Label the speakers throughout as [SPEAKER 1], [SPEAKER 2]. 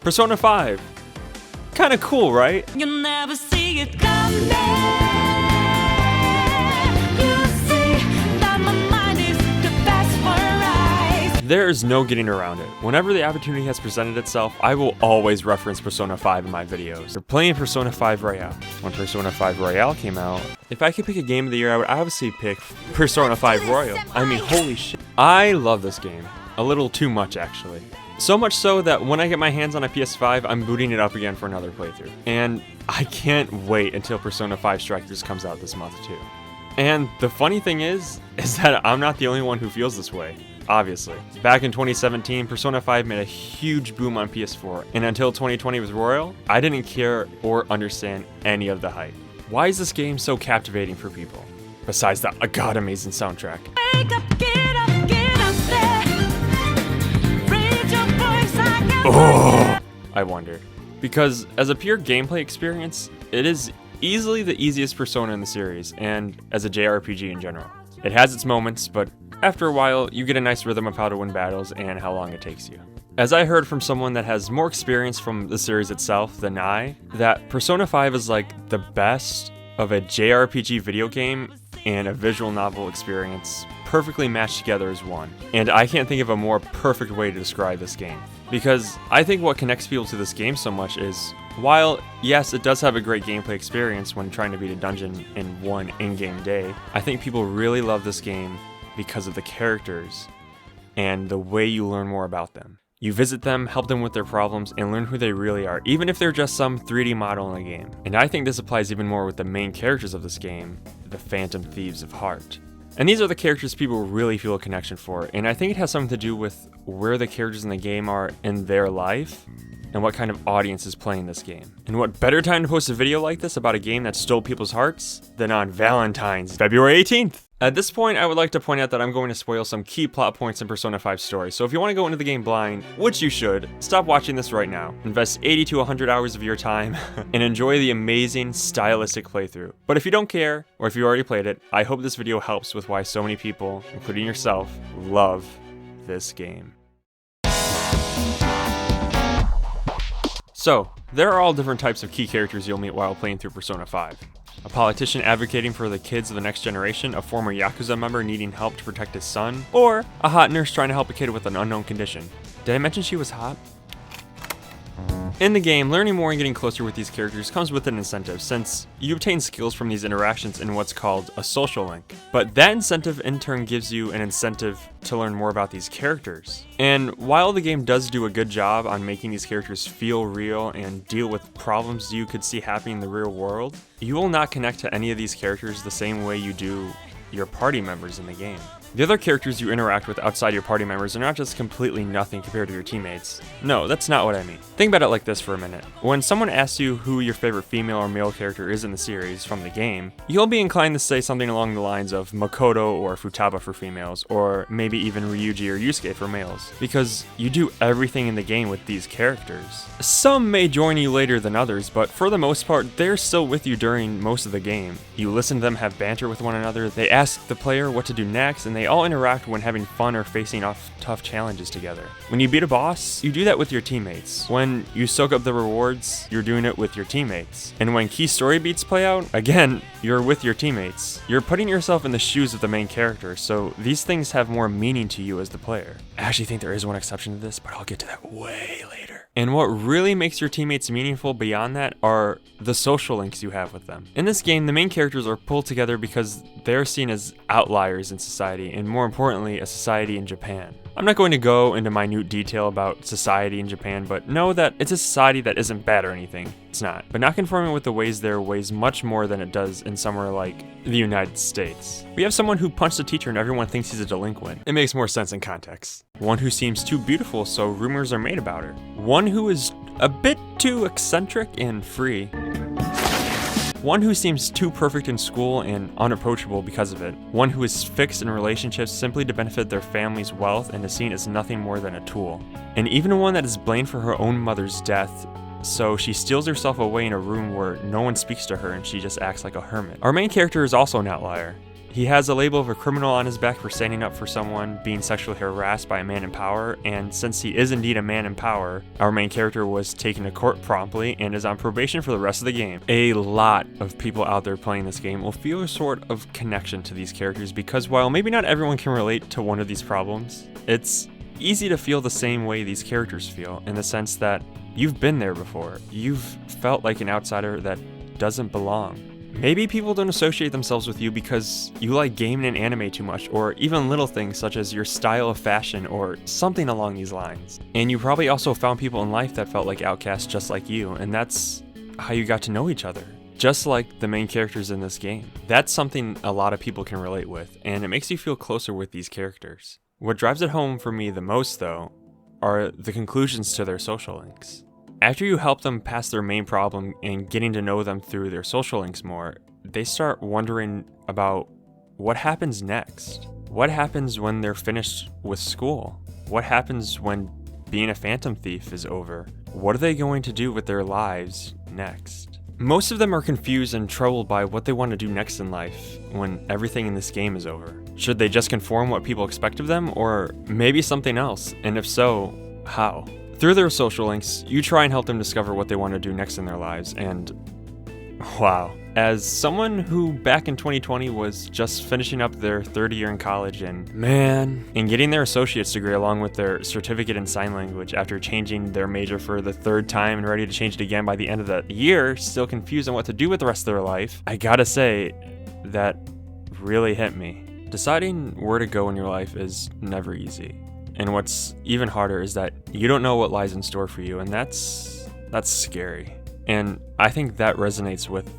[SPEAKER 1] Persona 5. Kinda cool, right?
[SPEAKER 2] You'll never see it coming. You see that my mind is the best for eyes.
[SPEAKER 1] There's no getting around it. Whenever the opportunity has presented itself, I will always reference Persona 5 in my videos. They're playing Persona 5 Royale. When Persona 5 Royale came out, if I could pick a game of the year, I would obviously pick Persona 5 Royal. I mean, holy shit. I love this game. A little too much, actually. So much so that when I get my hands on a PS5, I'm booting it up again for another playthrough. And I can't wait until Persona 5 Strikers comes out this month too. And the funny thing is that I'm not the only one who feels this way, obviously. Back in 2017, Persona 5 made a huge boom on PS4, and until 2020 with Royal, I didn't care or understand any of the hype. Why is this game so captivating for people? Besides the god amazing soundtrack.
[SPEAKER 2] Wake up, get up, get up there. Raise your voice, I can
[SPEAKER 1] Oh, I wonder. Because as a pure gameplay experience, it is easily the easiest Persona in the series, and as a JRPG in general. It has its moments, but after a while, you get a nice rhythm of how to win battles and how long it takes you. As I heard from someone that has more experience from the series itself than I, that Persona 5 is like the best of a JRPG video game and a visual novel experience perfectly matched together as one. And I can't think of a more perfect way to describe this game. Because I think what connects people to this game so much is, while yes, it does have a great gameplay experience when trying to beat a dungeon in one in-game day, I think people really love this game because of the characters and the way you learn more about them. You visit them, help them with their problems, and learn who they really are, even if they're just some 3D model in a game. And I think this applies even more with the main characters of this game, the Phantom Thieves of Heart. And these are the characters people really feel a connection for, and I think it has something to do with where the characters in the game are in their life, and what kind of audience is playing this game. And what better time to post a video like this about a game that stole people's hearts than on Valentine's, February 18th? At this point, I would like to point out that I'm going to spoil some key plot points in Persona 5's story, so if you want to go into the game blind, which you should, stop watching this right now. Invest 80 to 100 hours of your time, and enjoy the amazing, stylistic playthrough. But if you don't care, or if you already played it, I hope this video helps with why so many people, including yourself, love this game. So, there are all different types of key characters you'll meet while playing through Persona 5. A politician advocating for the kids of the next generation, a former Yakuza member needing help to protect his son, or a hot nurse trying to help a kid with an unknown condition. Did I mention she was hot? In the game, learning more and getting closer with these characters comes with an incentive, since you obtain skills from these interactions in what's called a social link. But that incentive in turn gives you an incentive to learn more about these characters. And while the game does do a good job on making these characters feel real and deal with problems you could see happening in the real world, you will not connect to any of these characters the same way you do your party members in the game. The other characters you interact with outside your party members are not just completely nothing compared to your teammates. No, that's not what I mean. Think about it like this for a minute. When someone asks you who your favorite female or male character is in the series from the game, you'll be inclined to say something along the lines of Makoto or Futaba for females, or maybe even Ryuji or Yusuke for males, because you do everything in the game with these characters. Some may join you later than others, but for the most part, they're still with you during most of the game. You listen to them have banter with one another, they ask the player what to do next, and they all interact when having fun or facing off tough challenges together. When you beat a boss, you do that with your teammates. When you soak up the rewards, you're doing it with your teammates. And when key story beats play out, again, you're with your teammates. You're putting yourself in the shoes of the main character, so these things have more meaning to you as the player. I actually think there is one exception to this, but I'll get to that way later. And what really makes your teammates meaningful beyond that are the social links you have with them. In this game, the main characters are pulled together because they're seen as outliers in society, and more importantly, a society in Japan. I'm not going to go into minute detail about society in Japan, but know that it's a society that isn't bad or anything. It's not. But not conforming with the ways there weighs much more than it does in somewhere like the United States. We have someone who punched a teacher and everyone thinks he's a delinquent. It makes more sense in context. One who seems too beautiful, so rumors are made about her. One who is a bit too eccentric and free. One who seems too perfect in school and unapproachable because of it. One who is fixed in relationships simply to benefit their family's wealth and is seen as nothing more than a tool. And even one that is blamed for her own mother's death, so she steals herself away in a room where no one speaks to her and she just acts like a hermit. Our main character is also an outlier. He has a label of a criminal on his back for standing up for someone being sexually harassed by a man in power, and since he is indeed a man in power, our main character was taken to court promptly and is on probation for the rest of the game. A lot of people out there playing this game will feel a sort of connection to these characters because while maybe not everyone can relate to one of these problems, it's easy to feel the same way these characters feel, in the sense that you've been there before. You've felt like an outsider that doesn't belong. Maybe people don't associate themselves with you because you like gaming and anime too much, or even little things such as your style of fashion or something along these lines. And you probably also found people in life that felt like outcasts just like you, and that's how you got to know each other. Just like the main characters in this game. That's something a lot of people can relate with, and it makes you feel closer with these characters. What drives it home for me the most, though, are the conclusions to their social links. After you help them past their main problem and getting to know them through their social links more, they start wondering about what happens next. What happens when they're finished with school? What happens when being a phantom thief is over? What are they going to do with their lives next? Most of them are confused and troubled by what they want to do next in life when everything in this game is over. Should they just conform what people expect of them, or maybe something else? And if so, how? Through their social links, you try and help them discover what they want to do next in their lives, and wow. As someone who back in 2020 was just finishing up their third year in college and getting their associate's degree along with their certificate in sign language after changing their major for the third time and ready to change it again by the end of the year, still confused on what to do with the rest of their life, I gotta say, that really hit me. Deciding where to go in your life is never easy. And what's even harder is that you don't know what lies in store for you, and that's scary. And I think that resonates with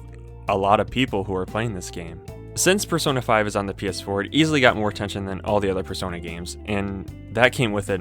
[SPEAKER 1] a lot of people who are playing this game. Since Persona 5 is on the PS4, it easily got more attention than all the other Persona games, and that came with it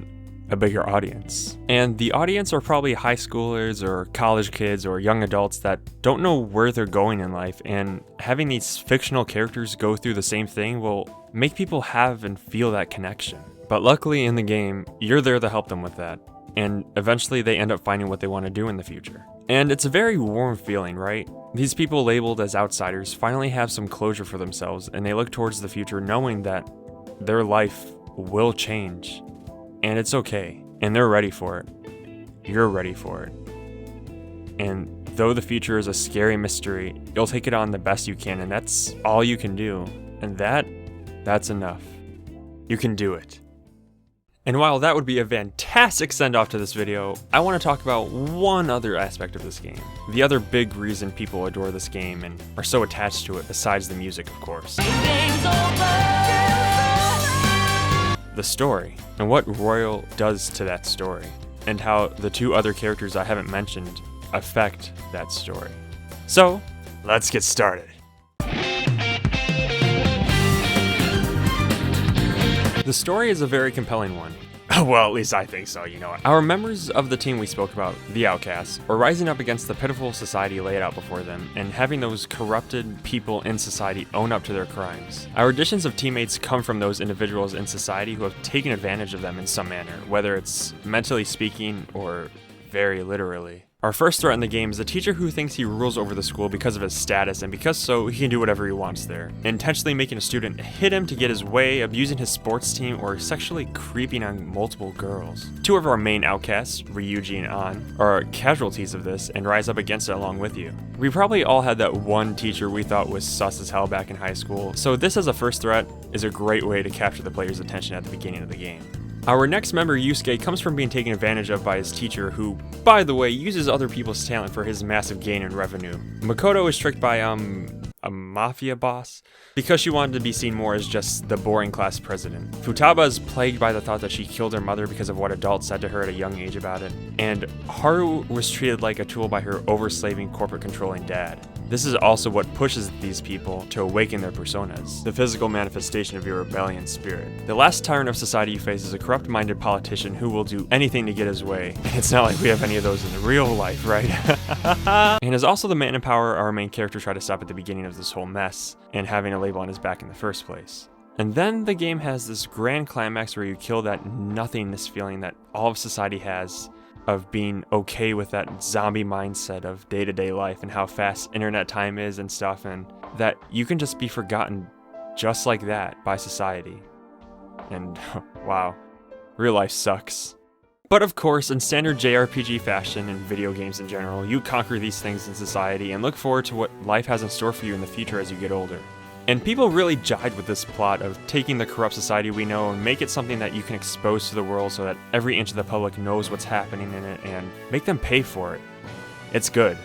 [SPEAKER 1] a bigger audience. And the audience are probably high schoolers or college kids or young adults that don't know where they're going in life, and having these fictional characters go through the same thing will make people have and feel that connection. But luckily in the game, you're there to help them with that, and eventually they end up finding what they want to do in the future. And it's a very warm feeling, right? These people labeled as outsiders finally have some closure for themselves, and they look towards the future knowing that their life will change, and it's okay, and they're ready for it. You're ready for it. And though the future is a scary mystery, you'll take it on the best you can, and that's all you can do, and that's enough. You can do it. And while that would be a fantastic send-off to this video, I want to talk about one other aspect of this game. The other big reason people adore this game and are so attached to it, besides the music, of course. The story, and what Royal does to that story, and how the two other characters I haven't mentioned affect that story. So, let's get started. The story is a very compelling one. Well, at least I think so, you know. Our members of the team we spoke about, the Outcasts, are rising up against the pitiful society laid out before them, and having those corrupted people in society own up to their crimes. Our additions of teammates come from those individuals in society who have taken advantage of them in some manner, whether it's mentally speaking or very literally. Our first threat in the game is a teacher who thinks he rules over the school because of his status, and because so, he can do whatever he wants there, intentionally making a student hit him to get his way, abusing his sports team, or sexually creeping on multiple girls. Two of our main outcasts, Ryuji and An, are casualties of this and rise up against it along with you. We probably all had that one teacher we thought was sus as hell back in high school, so this as a first threat is a great way to capture the player's attention at the beginning of the game. Our next member, Yusuke, comes from being taken advantage of by his teacher who, by the way, uses other people's talent for his massive gain in revenue. Makoto is tricked by, a mafia boss because she wanted to be seen more as just the boring class president. Futaba is plagued by the thought that she killed her mother because of what adults said to her at a young age about it. And Haru was treated like a tool by her overslaving corporate controlling dad. This is also what pushes these people to awaken their personas, the physical manifestation of your rebellion spirit. The last tyrant of society you face is a corrupt-minded politician who will do anything to get his way. It's not like we have any of those in real life, right? And is also the man in power our main character tried to stop at the beginning of this whole mess, and having a label on his back in the first place. And then the game has this grand climax where you kill that nothingness feeling that all of society has, of being okay with that zombie mindset of day-to-day life and how fast internet time is and stuff, and that you can just be forgotten just like that by society. And wow, real life sucks. But of course, in standard JRPG fashion and video games in general, you conquer these things in society and look forward to what life has in store for you in the future as you get older. And people really jive with this plot of taking the corrupt society we know and make it something that you can expose to the world so that every inch of the public knows what's happening in it and make them pay for it. It's good.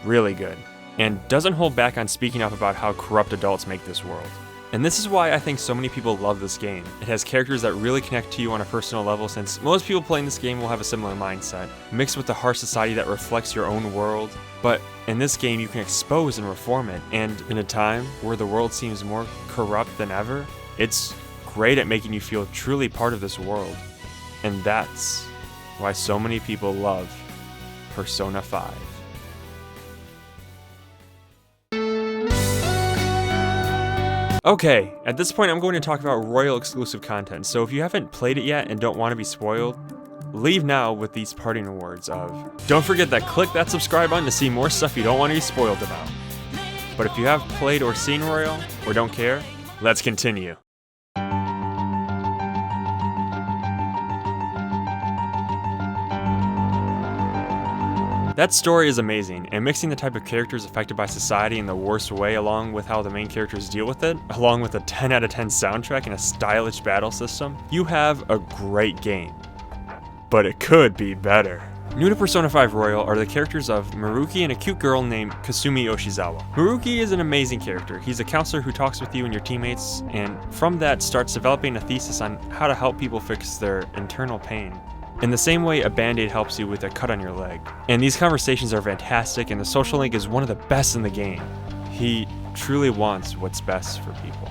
[SPEAKER 1] Really good. And doesn't hold back on speaking up about how corrupt adults make this world. And this is why I think so many people love this game. It has characters that really connect to you on a personal level, since most people playing this game will have a similar mindset, mixed with the harsh society that reflects your own world. But in this game you can expose and reform it, and in a time where the world seems more corrupt than ever, it's great at making you feel truly part of this world. And that's why so many people love Persona 5. Okay, at this point I'm going to talk about Royal exclusive content, so if you haven't played it yet and don't want to be spoiled, leave now with these parting words of, don't forget that click that subscribe button to see more stuff you don't want to be spoiled about. But if you have played or seen Royal, or don't care, let's continue. That story is amazing, and mixing the type of characters affected by society in the worst way along with how the main characters deal with it, along with a 10 out of 10 soundtrack and a stylish battle system, you have a great game. But it could be better. New to Persona 5 Royal are the characters of Maruki and a cute girl named Kasumi Oshizawa. Maruki is an amazing character. He's a counselor who talks with you and your teammates, and from that starts developing a thesis on how to help people fix their internal pain. In the same way a band-aid helps you with a cut on your leg. And these conversations are fantastic, and the social link is one of the best in the game. He truly wants what's best for people.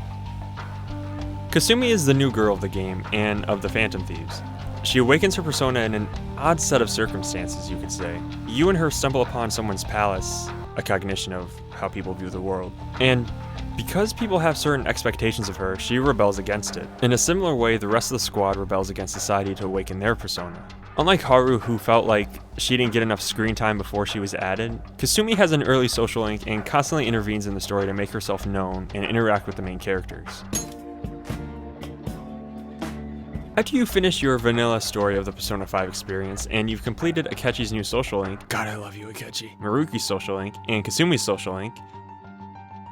[SPEAKER 1] Kasumi is the new girl of the game and of the Phantom Thieves. She awakens her persona in an odd set of circumstances, you could say. You and her stumble upon someone's palace, a cognition of how people view the world. And because people have certain expectations of her, she rebels against it. In a similar way, the rest of the squad rebels against society to awaken their persona. Unlike Haru, who felt like she didn't get enough screen time before she was added, Kasumi has an early social link and constantly intervenes in the story to make herself known and interact with the main characters. After you finish your vanilla story of the Persona 5 experience, and you've completed Akechi's new social link, God I love you Akechi, Maruki's social link, and Kasumi's social link,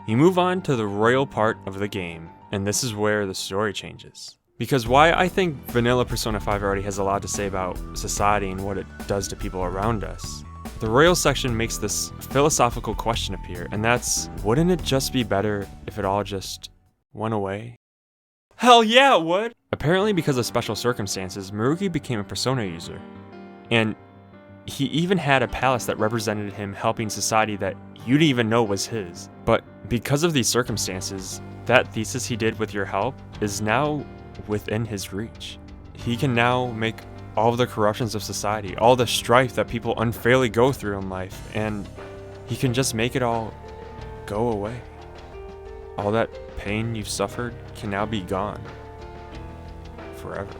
[SPEAKER 1] you move on to the royal part of the game, and this is where the story changes. Because why I think vanilla Persona 5 already has a lot to say about society and what it does to people around us. The royal section makes this philosophical question appear, and that's, wouldn't it just be better if it all just went away? Hell yeah, it would! Apparently because of special circumstances, Maruki became a Persona user. And he even had a palace that represented him helping society that you didn't even know was his. But because of these circumstances, that thesis he did with your help is now within his reach. He can now make all of the corruptions of society, all the strife that people unfairly go through in life, and he can just make it all go away. All that pain you've suffered can now be gone. Forever.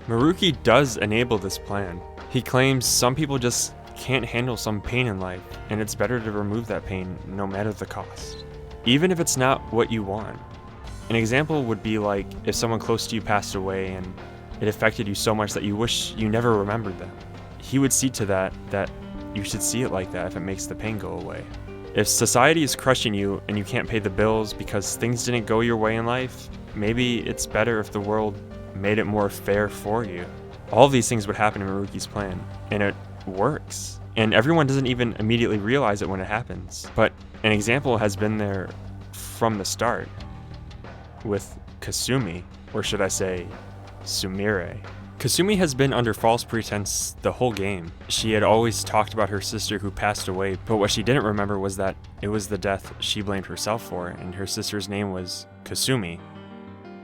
[SPEAKER 1] Maruki does enable this plan. He claims some people just can't handle some pain in life, and it's better to remove that pain no matter the cost, even if it's not what you want. An example would be like if someone close to you passed away and it affected you so much that you wish you never remembered them. He would see to that you should see it like that if it makes the pain go away. If society is crushing you and you can't pay the bills because things didn't go your way in life, maybe it's better if the world made it more fair for you. All of these things would happen in Maruki's plan, and it works. And everyone doesn't even immediately realize it when it happens. But an example has been there from the start with Kasumi, or should I say, Sumire. Kasumi has been under false pretense the whole game. She had always talked about her sister who passed away, but what she didn't remember was that it was the death she blamed herself for, and her sister's name was Kasumi,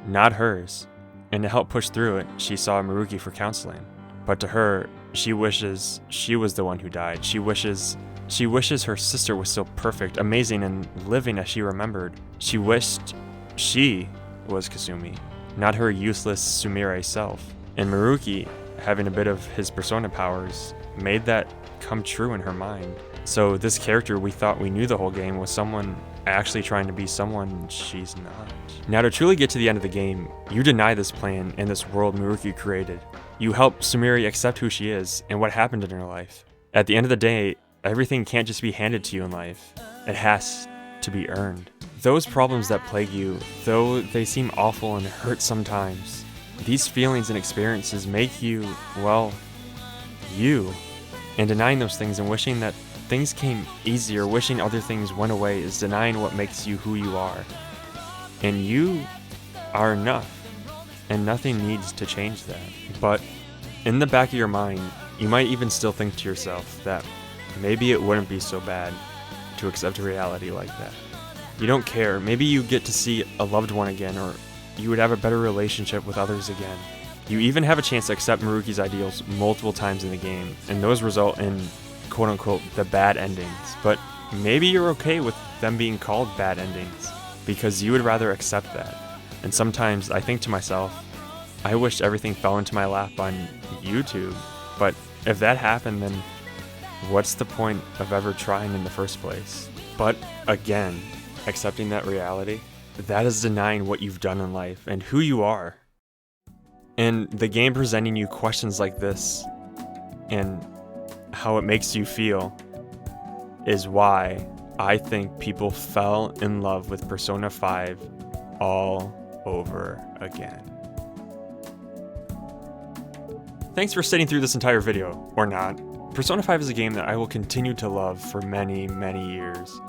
[SPEAKER 1] not hers. And to help push through it, she saw Maruki for counseling. But to her, she wishes she was the one who died. She wishes her sister was still perfect, amazing, and living as she remembered. She wished she was Kasumi, not her useless Sumire self. And Maruki, having a bit of his persona powers, made that come true in her mind. So this character we thought we knew the whole game was someone actually trying to be someone she's not. Now, to truly get to the end of the game, you deny this plan and this world Miruki created. You help Sumire accept who she is and what happened in her life. At the end of the day, everything can't just be handed to you in life. It has to be earned. Those problems that plague you, though they seem awful and hurt sometimes, these feelings and experiences make you, well, you. And denying those things and wishing that things came easy or wishing other things went away is denying what makes you who you are. And you are enough, and nothing needs to change that. But in the back of your mind, you might even still think to yourself that maybe it wouldn't be so bad to accept a reality like that. You don't care. Maybe you get to see a loved one again, or you would have a better relationship with others again. You even have a chance to accept Miruki's ideals multiple times in the game, and those result in quote-unquote the bad endings. But maybe you're okay with them being called bad endings, because you would rather accept that. And sometimes I think to myself, I wish everything fell into my lap on YouTube, but if that happened, then what's the point of ever trying in the first place? But again, accepting that reality, that is denying what you've done in life and who you are. And the game presenting you questions like this and how it makes you feel is why I think people fell in love with Persona 5 all over again. Thanks for sitting through this entire video, or not. Persona 5 is a game that I will continue to love for many, many years.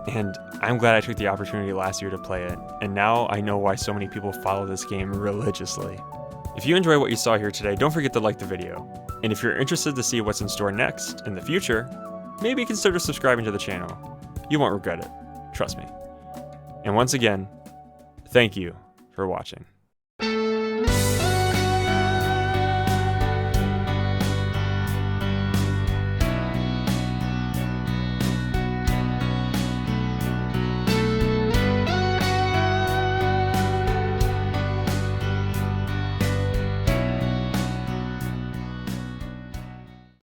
[SPEAKER 1] And I'm glad I took the opportunity last year to play it, and now I know why so many people follow this game religiously. If you enjoy what you saw here today, don't forget to like the video. And if you're interested to see what's in store next, in the future, maybe consider subscribing to the channel. You won't regret it, trust me. And once again, thank you for watching.